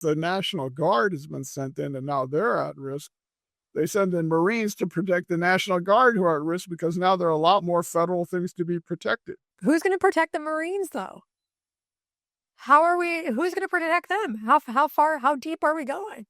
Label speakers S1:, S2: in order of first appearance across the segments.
S1: the National Guard has been sent in and now they're at risk, they send in Marines to protect the National Guard who are at risk because now there are a lot more federal things to be protected.
S2: Who's going to protect the Marines, though? Who's going to protect them? How deep are we going?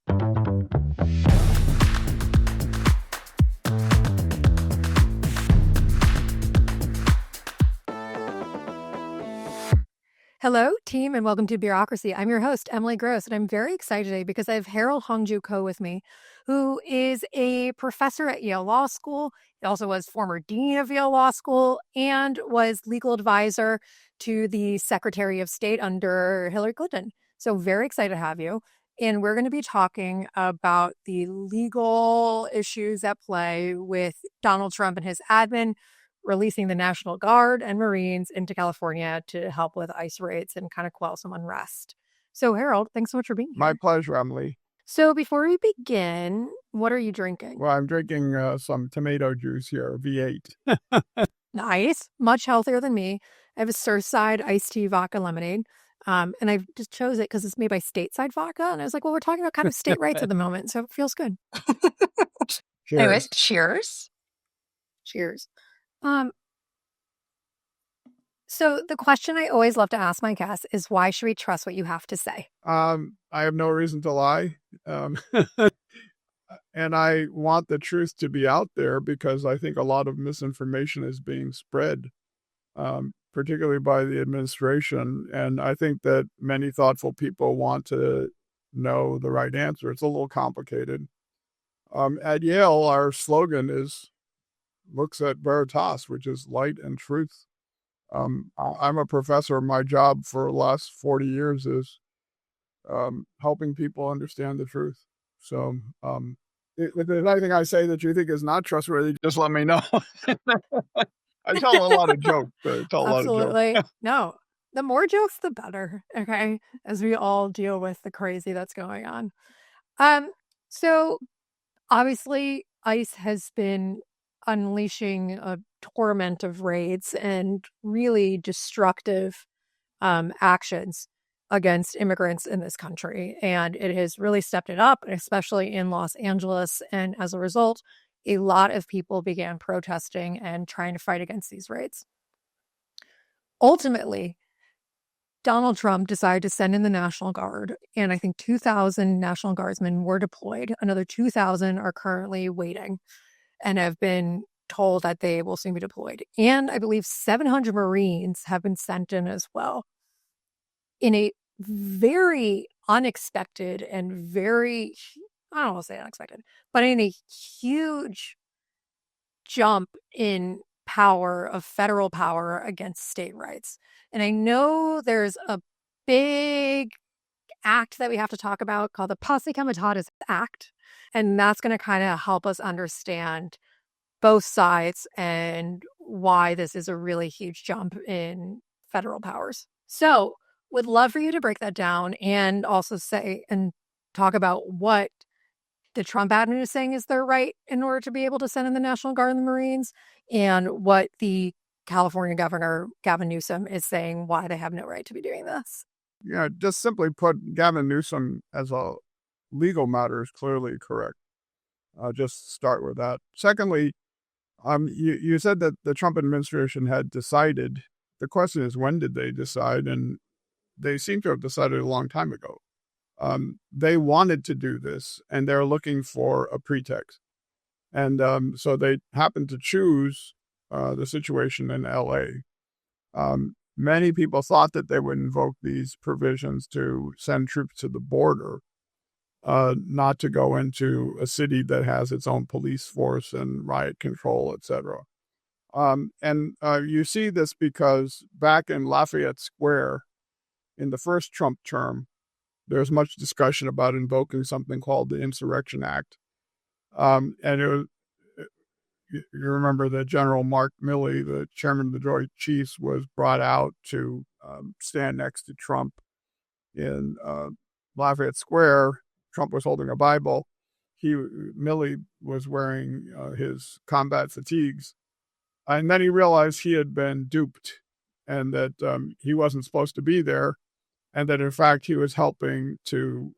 S2: Hello, team, and welcome to Bureaucracy. I'm your host, Emily Gross, and I'm very excited today because I have Harold Hongju Koh with me, who is a professor at Yale Law School. He also was former dean of Yale Law School and was legal advisor to the Secretary of State under Hillary Clinton. So very excited to have you. And we're going to be talking about the legal issues at play with Donald Trump and his admin releasing the National Guard and Marines into California to help with ICE raids and kind of quell some unrest. So, Harold, thanks so much for being here.
S1: My pleasure, Emily.
S2: So before we begin, what are you drinking?
S1: Well, I'm drinking some tomato juice here, V8.
S2: Nice. Much healthier than me. I have a Surfside iced tea vodka lemonade. And I just chose it because it's made by Stateside Vodka. And I was like, well, we're talking about kind of state rights at the moment. So it feels good.
S1: Cheers.
S3: Anyways, cheers.
S2: Cheers. So the question I always love to ask my guests is, why should we trust what you have to say?
S1: I have no reason to lie. And I want the truth to be out there because I think a lot of misinformation is being spread, particularly by the administration. And I think that many thoughtful people want to know the right answer. It's a little complicated. At Yale, our slogan is looks at veritas, which is light and truth. I'm a professor. My job for the last 40 years is helping people understand the truth. So if there's anything I say that you think is not trustworthy, just let me know. I tell a lot of jokes.
S2: Absolutely. No, the more jokes, the better. Okay. As we all deal with the crazy that's going on. So obviously ICE has been unleashing a torment of raids and really destructive actions against immigrants in this country. And it has really stepped it up, especially in Los Angeles. And as a result, a lot of people began protesting and trying to fight against these raids. Ultimately, Donald Trump decided to send in the National Guard, and I think 2,000 National Guardsmen were deployed. Another 2,000 are currently waiting and have been told that they will soon be deployed. And I believe 700 Marines have been sent in as well, in a very unexpected and very, I don't want to say unexpected, but in a huge jump in power of federal power against state rights. And I know there's a big act that we have to talk about called the Posse Comitatus Act. And that's going to kind of help us understand both sides and why this is a really huge jump in federal powers. So would love for you to break that down and also say and talk about what the Trump admin is saying is their right in order to be able to send in the National Guard and the Marines, and what the California Governor Gavin Newsom is saying why they have no right to be doing this.
S1: Yeah, just simply put, Gavin Newsom as a legal matter is clearly correct. Just start with that. Secondly, you said that the Trump administration had decided. The question is, when did they decide? And they seem to have decided a long time ago. They wanted to do this, and they're looking for a pretext. And so they happened to choose the situation in L.A. Many people thought that they would invoke these provisions to send troops to the border, not to go into a city that has its own police force and riot control, etc. And you see this because back in Lafayette Square, in the first Trump term, there's much discussion about invoking something called the Insurrection Act. And you remember that General Mark Milley, the chairman of the Joint Chiefs, was brought out to stand next to Trump in Lafayette Square. Trump was holding a Bible. Milley was wearing his combat fatigues. And then he realized he had been duped and that he wasn't supposed to be there. and that in fact he was helping to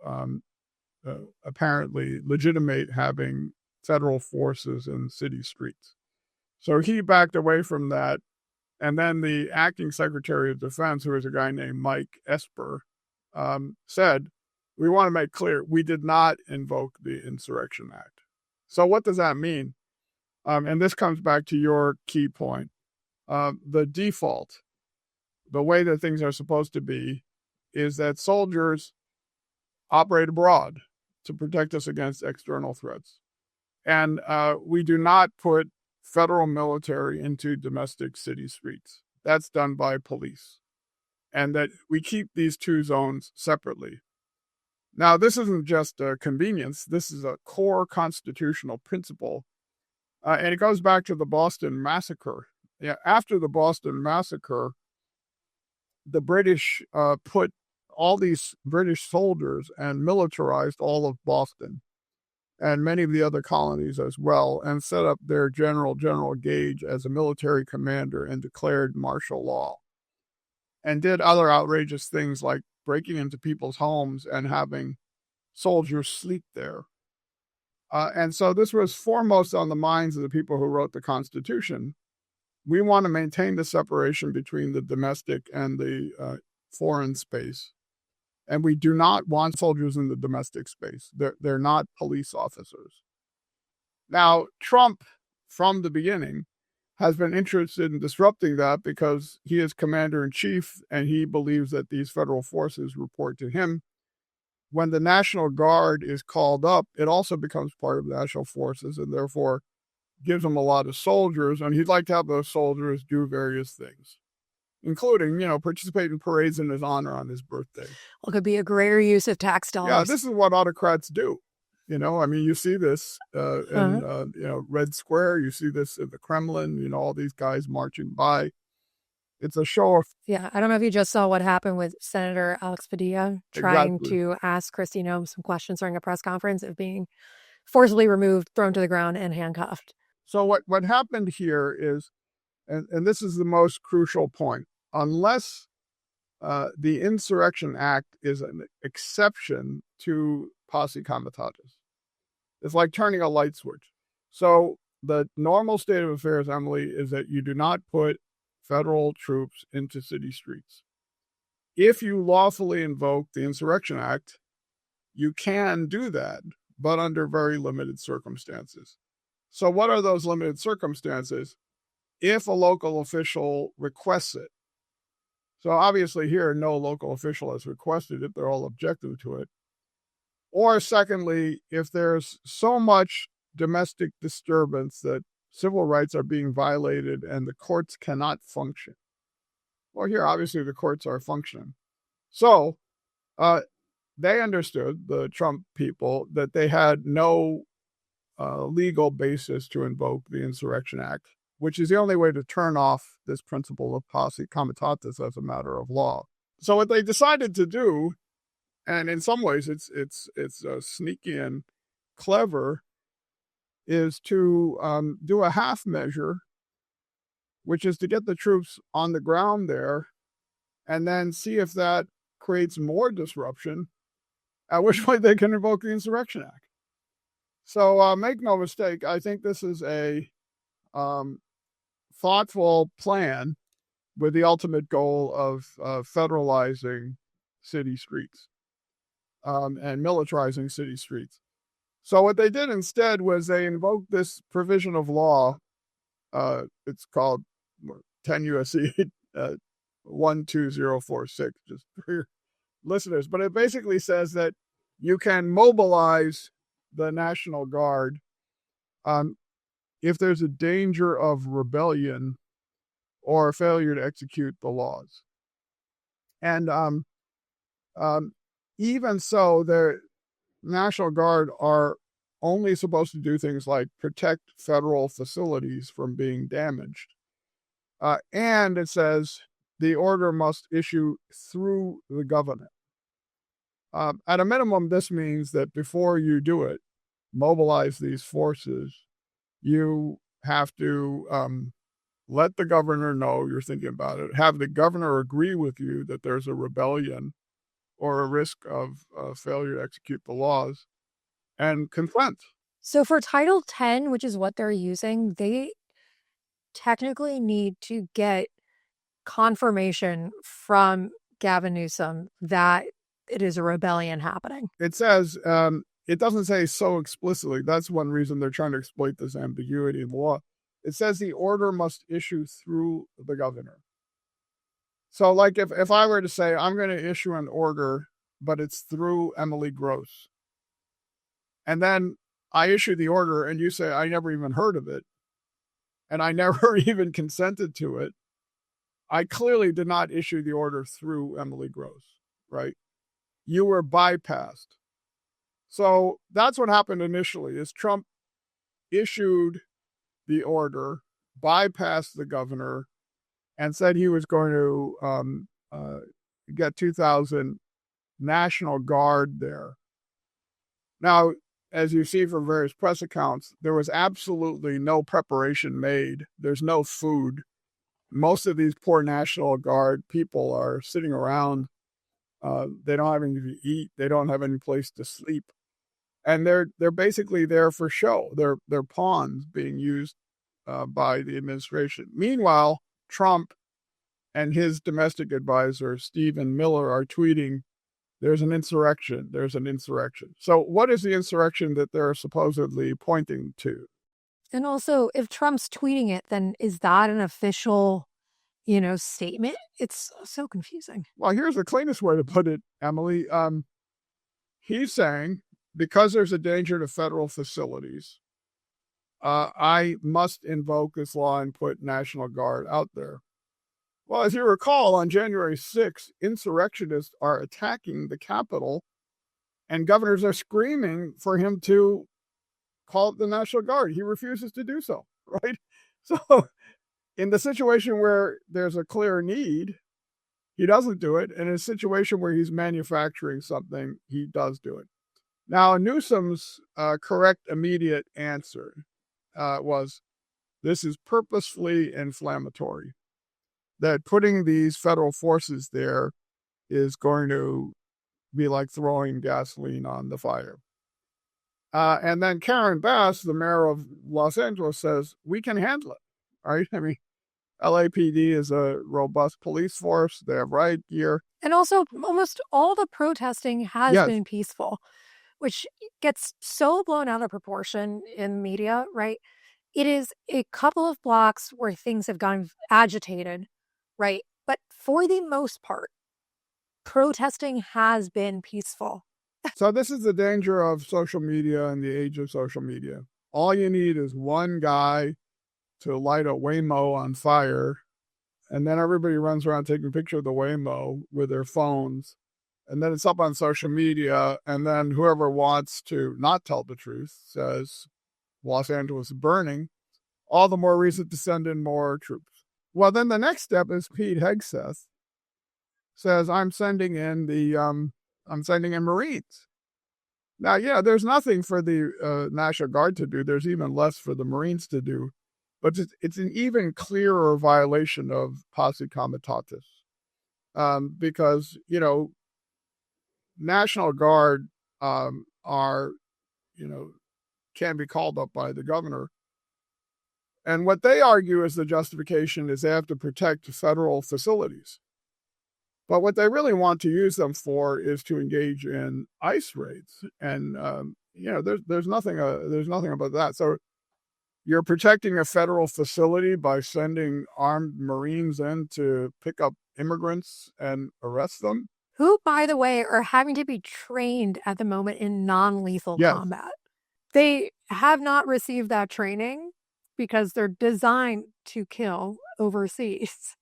S1: apparently legitimate having federal forces in city streets. So he backed away from that. And then the acting Secretary of Defense, who was a guy named Mike Esper, said, we want to make clear, we did not invoke the Insurrection Act. So what does that mean? And this comes back to your key point. The default, the way that things are supposed to be, is that soldiers operate abroad to protect us against external threats. And we do not put federal military into domestic city streets. That's done by police. And that we keep these two zones separately. Now, this isn't just a convenience. This is a core constitutional principle. And it goes back to the Boston Massacre. Yeah, after the Boston Massacre, the British put all these British soldiers and militarized all of Boston and many of the other colonies as well, and set up their General Gage as a military commander and declared martial law, and did other outrageous things like breaking into people's homes and having soldiers sleep there. And so this was foremost on the minds of the people who wrote the Constitution. We want to maintain the separation between the domestic and the foreign space. And we do not want soldiers in the domestic space. They're not police officers. Now, Trump, from the beginning, has been interested in disrupting that because he is commander-in-chief and he believes that these federal forces report to him. When the National Guard is called up, it also becomes part of the national forces and therefore gives him a lot of soldiers. And he'd like to have those soldiers do various things, including, participate in parades in his honor on his birthday.
S2: Well, it could be a greater use of tax dollars.
S1: Yeah, this is what autocrats do. You see this in Red Square. You see this in the Kremlin, all these guys marching by. It's a show of...
S2: Yeah, I don't know if you just saw what happened with Senator Alex Padilla trying to ask Kristi Noem some questions during a press conference of being forcibly removed, thrown to the ground, and handcuffed.
S1: So what happened here is, and this is the most crucial point, unless the Insurrection Act is an exception to posse comitatus. It's like turning a light switch. So the normal state of affairs, Emily, is that you do not put federal troops into city streets. If you lawfully invoke the Insurrection Act, you can do that, but under very limited circumstances. So what are those limited circumstances? If a local official requests it. So obviously here, no local official has requested it. They're all objective to it. Or secondly, if there's so much domestic disturbance that civil rights are being violated and the courts cannot function. Well, here, obviously, the courts are functioning. So they understood, the Trump people, that they had no legal basis to invoke the Insurrection Act, which is the only way to turn off this principle of posse comitatus as a matter of law. So what they decided to do, and in some ways it's sneaky and clever, is to do a half measure, which is to get the troops on the ground there and then see if that creates more disruption, at which point they can invoke the Insurrection Act. So make no mistake, I think this is a thoughtful plan with the ultimate goal of federalizing city streets and militarizing city streets. So what they did instead was they invoked this provision of law. It's called 10 U.S.C. 12046, just for your listeners. But it basically says that you can mobilize the National Guard if there's a danger of rebellion or failure to execute the laws. And even so, the National Guard are only supposed to do things like protect federal facilities from being damaged. And it says the order must issue through the governor. At a minimum, this means that before you do it, mobilize these forces, you have to let the governor know you're thinking about it, have the governor agree with you that there's a rebellion, or a risk of failure to execute the laws, and consent.
S2: So for Title 10, which is what they're using, they technically need to get confirmation from Gavin Newsom that it is a rebellion happening.
S1: It says, it doesn't say so explicitly. That's one reason they're trying to exploit this ambiguity in the law. It says the order must issue through the governor. So like if I were to say, I'm going to issue an order, but it's through Emily Gross, and then I issue the order and you say, I never even heard of it, and I never even consented to it, I clearly did not issue the order through Emily Gross, right? You were bypassed. So that's what happened initially, is Trump issued the order, bypassed the governor, and said he was going to get 2,000 National Guard there. Now, as you see from various press accounts, there was absolutely no preparation made. There's no food. Most of these poor National Guard people are sitting around. They don't have anything to eat. They don't have any place to sleep. And they're basically there for show. They're pawns being used by the administration. Meanwhile, Trump and his domestic advisor, Stephen Miller, are tweeting, there's an insurrection. There's an insurrection. So what is the insurrection that they're supposedly pointing to?
S2: And also, if Trump's tweeting it, then is that an official, statement? It's so confusing.
S1: Well, here's the cleanest way to put it, Emily. He's saying, because there's a danger to federal facilities, I must invoke this law and put National Guard out there. Well, as you recall, on January 6th, insurrectionists are attacking the Capitol, and governors are screaming for him to call the National Guard. He refuses to do so, right? So in the situation where there's a clear need, he doesn't do it. And in a situation where he's manufacturing something, he does do it. Now, Newsom's correct immediate answer was, this is purposefully inflammatory. That putting these federal forces there is going to be like throwing gasoline on the fire. And then Karen Bass, the mayor of Los Angeles, says, we can handle it, right? I mean, LAPD is a robust police force. They have riot gear.
S2: And also, almost all the protesting has been peaceful, which gets so blown out of proportion in media, right? It is a couple of blocks where things have gotten agitated, right? But for the most part, protesting has been peaceful.
S1: So this is the danger of social media and the age of social media. All you need is one guy to light a Waymo on fire, and then everybody runs around taking a picture of the Waymo with their phones, and then it's up on social media, and then whoever wants to not tell the truth says Los Angeles is burning, all the more reason to send in more troops. Well, then the next step is Pete Hegseth says, I'm sending in Marines. Now, yeah, there's nothing for the National Guard to do. There's even less for the Marines to do. But it's an even clearer violation of posse comitatus. Because, National Guard can be called up by the governor. And what they argue is the justification is they have to protect federal facilities. But what they really want to use them for is to engage in ICE raids. And, there's nothing about that. So you're protecting a federal facility by sending armed Marines in to pick up immigrants and arrest them.
S2: Who, by the way, are having to be trained at the moment in non-lethal combat. They have not received that training because they're designed to kill overseas.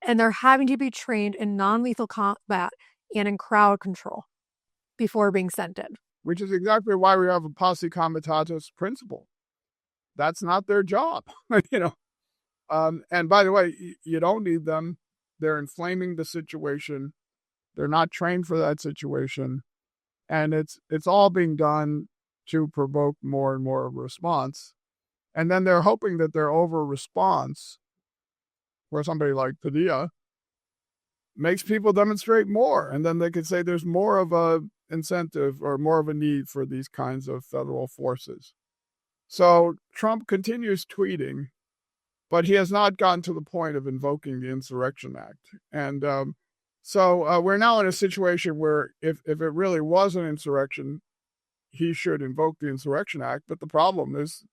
S2: And they're having to be trained in non-lethal combat and in crowd control before being sent in.
S1: Which is exactly why we have a posse comitatus principle. That's not their job, And by the way, you don't need them. They're inflaming the situation. They're not trained for that situation. And it's all being done to provoke more and more response. And then they're hoping that their over response, where somebody like Padilla, makes people demonstrate more. And then they could say there's more of a incentive or more of a need for these kinds of federal forces. So Trump continues tweeting, but he has not gotten to the point of invoking the Insurrection Act. And so we're now in a situation where if it really was an insurrection, he should invoke the Insurrection Act. But the problem is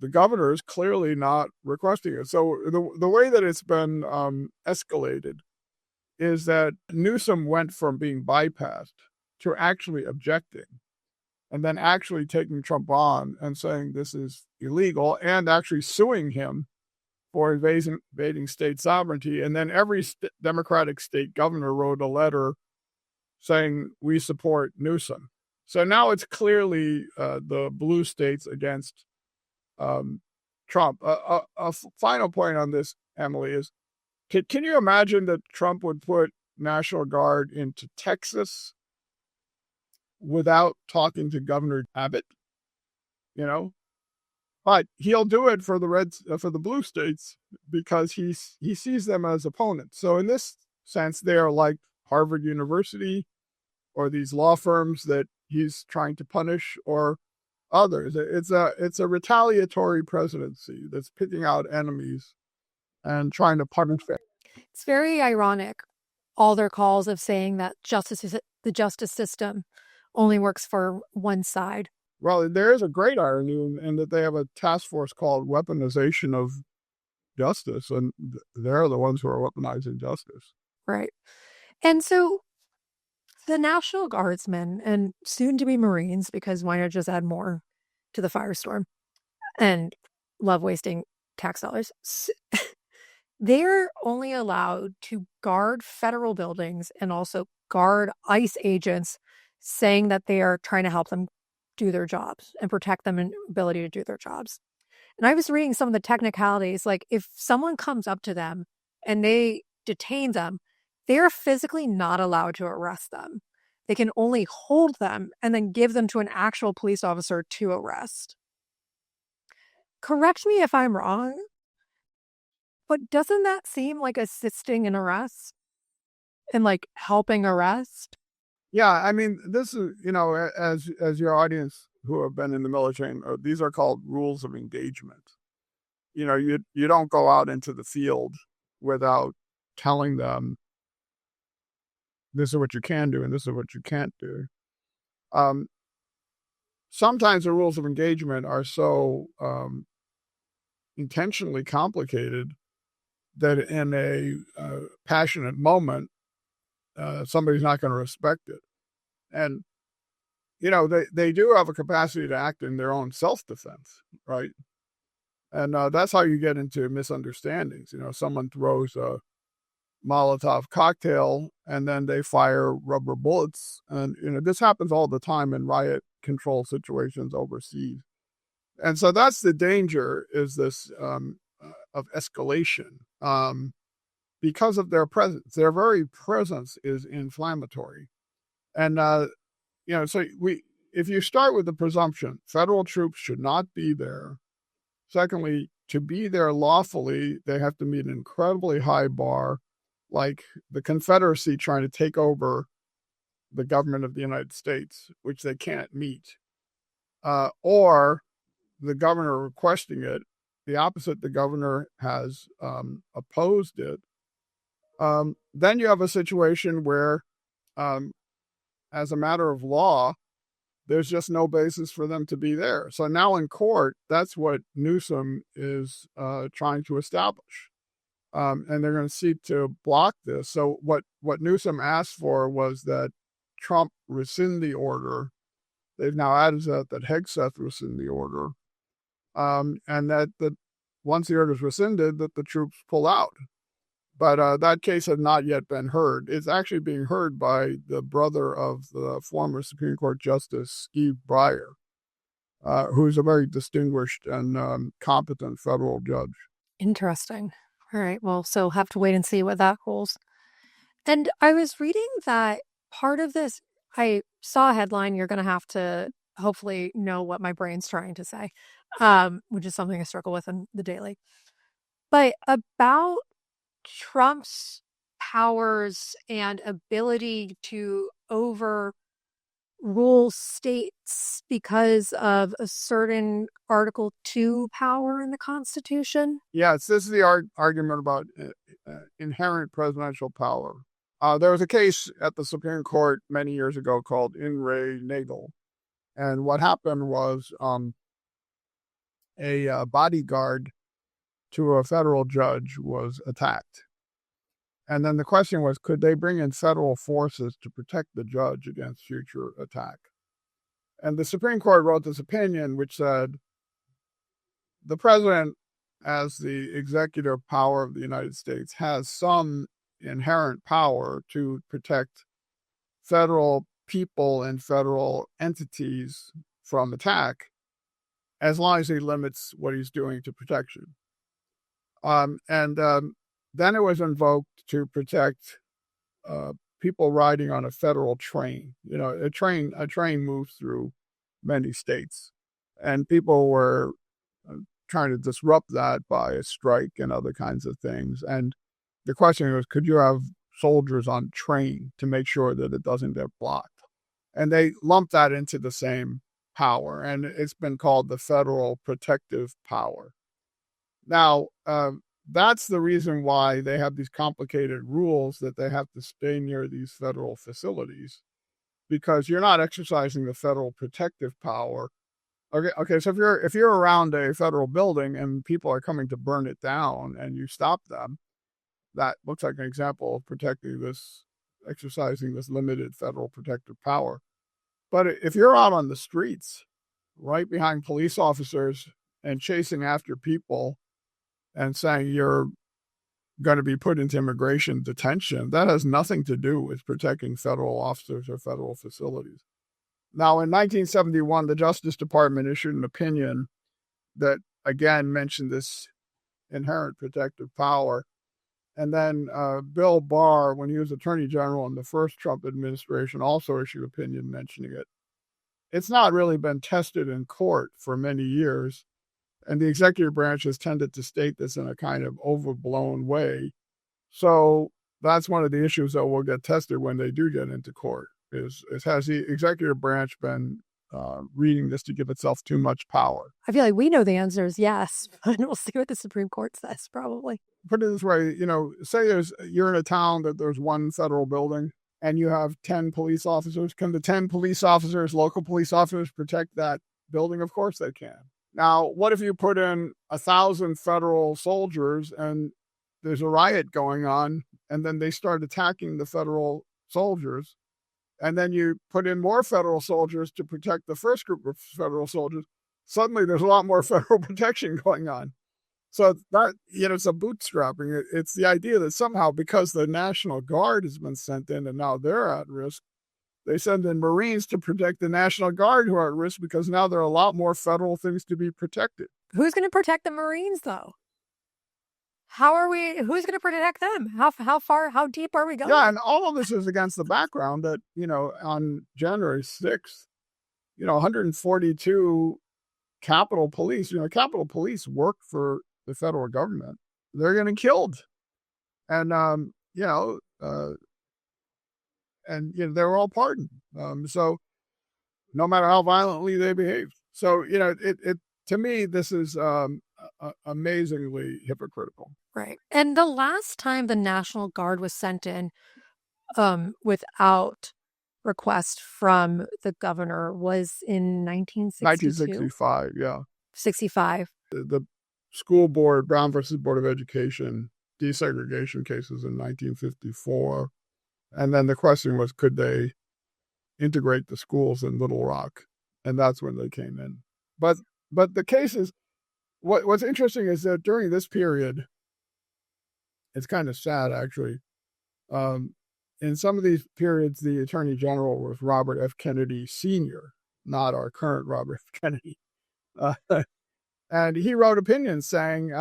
S1: the governor is clearly not requesting it. So the way that it's been escalated is that Newsom went from being bypassed to actually objecting and then actually taking Trump on and saying this is illegal and actually suing him for invading state sovereignty. And then every Democratic state governor wrote a letter saying we support Newsom. So now it's clearly the blue states against Trump. A final point on this, Emily, is can you imagine that Trump would put National Guard into Texas without talking to Governor Abbott? You know, but he'll do it for the blue states because he sees them as opponents. So in this sense, they are like Harvard University or these law firms that he's trying to punish or others. It's a retaliatory presidency that's picking out enemies and trying to punish them.
S2: It's very ironic, all their calls of saying that the justice system only works for one side.
S1: Well, there is a great irony in that they have a task force called Weaponization of Justice, and they're the ones who are weaponizing justice.
S2: Right. And so the National Guardsmen and soon to be Marines, because why not just add more to the firestorm and love wasting tax dollars, they're only allowed to guard federal buildings and also guard ICE agents, saying that they are trying to help them do their jobs and protect them and ability to do their jobs. And I was reading some of the technicalities, like if someone comes up to them and they detain them, they're physically not allowed to arrest them. They can only hold them and then give them to an actual police officer to arrest. Correct me if I'm wrong, but doesn't that seem like assisting in arrest and like helping arrest?
S1: Yeah, I mean, this is, as your audience who have been in the military, these are called rules of engagement. You don't go out into the field without telling them this is what you can do and this is what you can't do. Sometimes the rules of engagement are so intentionally complicated that in a passionate moment, somebody's not going to respect it. And, they do have a capacity to act in their own self-defense, right? And that's how you get into misunderstandings. Someone throws a Molotov cocktail and then they fire rubber bullets. And, this happens all the time in riot control situations overseas. And so that's the danger, is this of escalation. Because of their presence. Their very presence is inflammatory. And, so if you start with the presumption, federal troops should not be there. Secondly, to be there lawfully, they have to meet an incredibly high bar, like the Confederacy trying to take over the government of the United States, which they can't meet, or the governor requesting it. The opposite, the governor has opposed it. Then you have a situation where, as a matter of law, there's just no basis for them to be there. So now in court, that's what Newsom is trying to establish. And they're going to seek to block this. So what Newsom asked for was that Trump rescind the order. They've now added that Hegseth rescind the order. And that once the order is rescinded, that the troops pull out. But that case has not yet been heard. It's actually being heard by the brother of the former Supreme Court Justice Steve Breyer, who's a very distinguished and competent federal judge.
S2: Interesting. All right. Well, so have to wait and see what that holds. And I was reading that part of this, I saw a headline, you're going to have to hopefully know what my brain's trying to say, which is something I struggle with in the daily. But about Trump's powers and ability to overrule states because of a certain Article 2 power in the Constitution?
S1: Yes, this is the argument about inherent presidential power. There was a case at the Supreme Court many years ago called In Re Nagel. And what happened was a bodyguard to a federal judge was attacked. And then the question was, could they bring in federal forces to protect the judge against future attack? And the Supreme Court wrote this opinion which said, the president, as the executive power of the United States, has some inherent power to protect federal people and federal entities from attack, as long as he limits what he's doing to protection. Then it was invoked to protect people riding on a federal train. You know, a train moves through many states, and people were trying to disrupt that by a strike and other kinds of things. And the question was, could you have soldiers on train to make sure that it doesn't get blocked? And they lumped that into the same power, and it's been called the federal protective power. Now, that's the reason why they have these complicated rules that they have to stay near these federal facilities, because you're not exercising the federal protective power. Okay. So if you're around a federal building and people are coming to burn it down and you stop them, that looks like an example of exercising this limited federal protective power. But if you're out on the streets, right behind police officers and chasing after people and saying you're going to be put into immigration detention, that has nothing to do with protecting federal officers or federal facilities. Now, in 1971, the Justice Department issued an opinion that, again, mentioned this inherent protective power. And then Bill Barr, when he was Attorney General in the first Trump administration, also issued an opinion mentioning it. It's not really been tested in court for many years, and the executive branch has tended to state this in a kind of overblown way. So that's one of the issues that will get tested when they do get into court, is has the executive branch been reading this to give itself too much power?
S2: I feel like we know the answer is yes, but we'll see what the Supreme Court says, probably.
S1: Put it this way, say you're in a town that there's one federal building and you have 10 police officers. Can the 10 police officers, local police officers, protect that building? Of course they can. Now, what if you put in 1,000 federal soldiers and there's a riot going on, and then they start attacking the federal soldiers, and then you put in more federal soldiers to protect the first group of federal soldiers? Suddenly there's a lot more federal protection going on. So that, it's a bootstrapping. It's the idea that somehow, because the National Guard has been sent in and now they're at risk, they send in Marines to protect the National Guard who are at risk, because now there are a lot more federal things to be protected.
S2: Who's going to protect the Marines, though? Who's going to protect them? How deep are we going?
S1: Yeah, and all of this is against the background that, on January 6th, 142 Capitol Police, Capitol Police work for the federal government. They're getting killed. And, they were all pardoned. So no matter how violently they behaved. So, to me, this is amazingly hypocritical.
S2: Right. And the last time the National Guard was sent in without request from the governor was in 1962.
S1: 1965, yeah.
S2: 65.
S1: The school board, Brown versus Board of Education, desegregation cases in 1954. And then the question was, could they integrate the schools in Little Rock? And that's when they came in. But the cases, what's interesting is that during this period, it's kind of sad, actually. In some of these periods, the Attorney General was Robert F. Kennedy Sr., not our current Robert F. Kennedy. And he wrote opinions saying,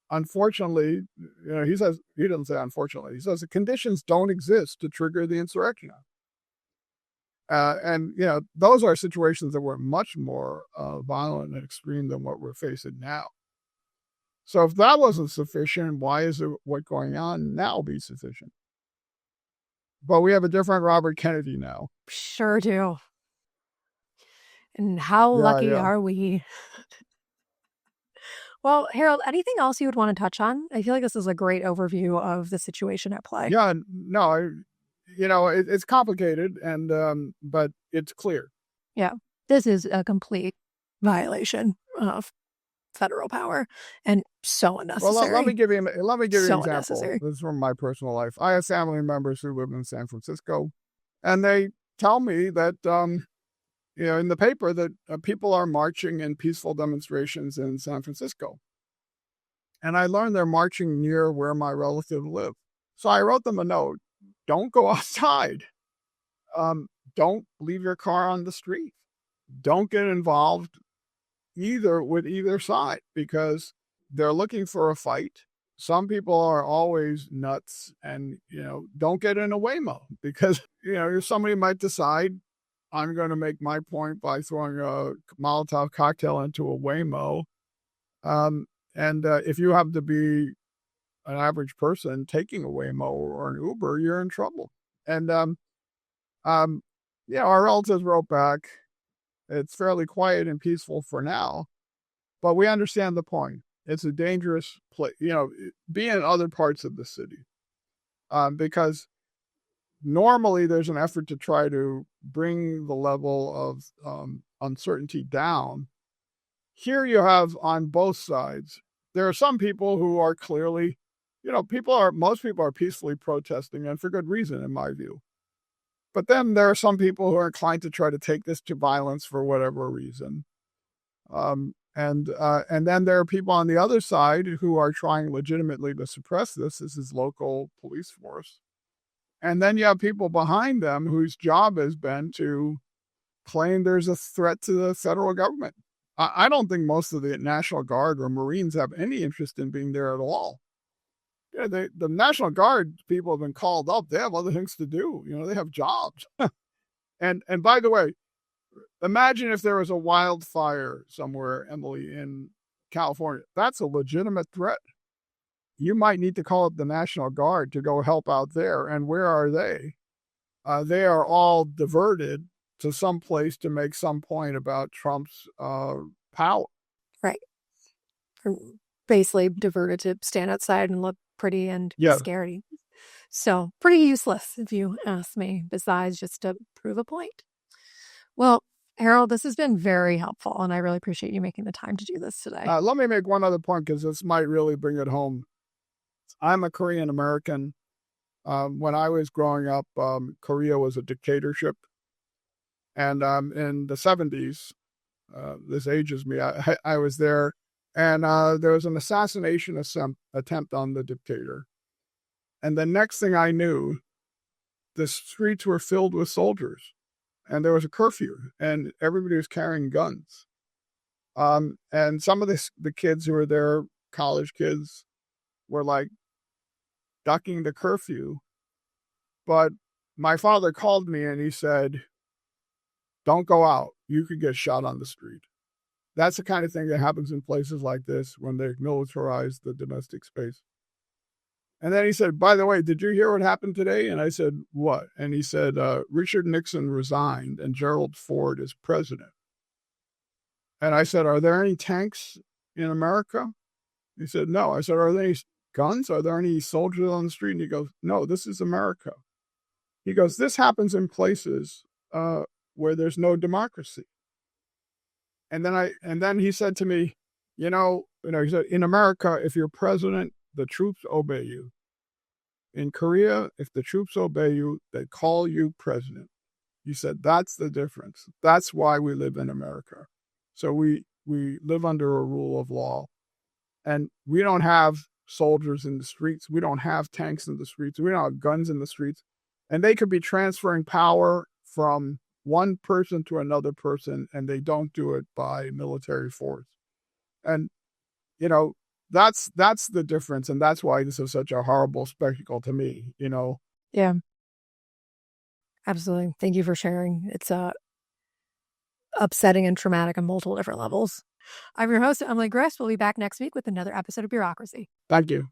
S1: unfortunately, he doesn't say unfortunately, he says the conditions don't exist to trigger the insurrection. And those are situations that were much more violent and extreme than what we're facing now. So if that wasn't sufficient, why is it what going on now be sufficient? But we have a different Robert Kennedy now.
S2: Sure do. And how lucky are we? Well, Harold, anything else you would want to touch on? I feel like this is a great overview of the situation at play.
S1: Yeah, no, it's complicated, and but it's clear.
S2: Yeah, this is a complete violation of federal power and so unnecessary.
S1: Well, let me give you an example.
S2: Unnecessary.
S1: This is from my personal life. I have family members who live in San Francisco, and they tell me that in the paper that people are marching in peaceful demonstrations in San Francisco. And I learned they're marching near where my relative live. So I wrote them a note. Don't go outside. Don't leave your car on the street. Don't get involved with either side, because they're looking for a fight. Some people are always nuts, and, don't get in a Waymo, because, somebody might decide, I'm going to make my point by throwing a Molotov cocktail into a Waymo. And if you happen to be an average person taking a Waymo or an Uber, you're in trouble. And, our relatives wrote back. It's fairly quiet and peaceful for now, but we understand the point. It's a dangerous place, be in other parts of the city, because normally there's an effort to try to bring the level of uncertainty down. Here you have on both sides, there are some people who are clearly, most people are peacefully protesting, and for good reason, in my view. But then there are some people who are inclined to try to take this to violence for whatever reason. And then there are people on the other side who are trying legitimately to suppress this. This is local police force. And then you have people behind them whose job has been to claim there's a threat to the federal government. I don't think most of the National Guard or Marines have any interest in being there at all. Yeah, the National Guard people have been called up. They have other things to do. They have jobs. And by the way, imagine if there was a wildfire somewhere, Emily, in California. That's a legitimate threat. You might need to call up the National Guard to go help out there. And where are they? They are all diverted to some place to make some point about Trump's power.
S2: Right. Basically diverted to stand outside and look pretty and scary. So pretty useless, if you ask me, besides just to prove a point. Well, Harold, this has been very helpful, and I really appreciate you making the time to do this today.
S1: Let me make one other point, because this might really bring it home. I'm a Korean American. When I was growing up, Korea was a dictatorship. And in the 70s, this ages me, I was there, and there was an assassination attempt on the dictator. And the next thing I knew, the streets were filled with soldiers, and there was a curfew, and everybody was carrying guns. And some of the kids who were there, college kids, were like ducking the curfew. But my father called me and he said, don't go out. You could get shot on the street. That's the kind of thing that happens in places like this when they militarize the domestic space. And then he said, by the way, did you hear what happened today? And I said, what? And he said, Richard Nixon resigned and Gerald Ford is president. And I said, are there any tanks in America? He said, no. I said, are there any guns? Are there any soldiers on the street? And he goes, no, this is America. He goes, this happens in places where there's no democracy. And then he said to me, he said, in America, if you're president, the troops obey you. In Korea, if the troops obey you, they call you president. He said, that's the difference. That's why we live in America. So we live under a rule of law. And we don't have soldiers in the streets. We don't have tanks in the streets. We don't have guns in the streets. And they could be transferring power from one person to another person, and they don't do it by military force. And, that's the difference. And that's why this is such a horrible spectacle to me,
S2: Yeah. Absolutely. Thank you for sharing. It's upsetting and traumatic on multiple different levels. I'm your host, Emily Grist. We'll be back next week with another episode of Bureaucracy.
S1: Thank you.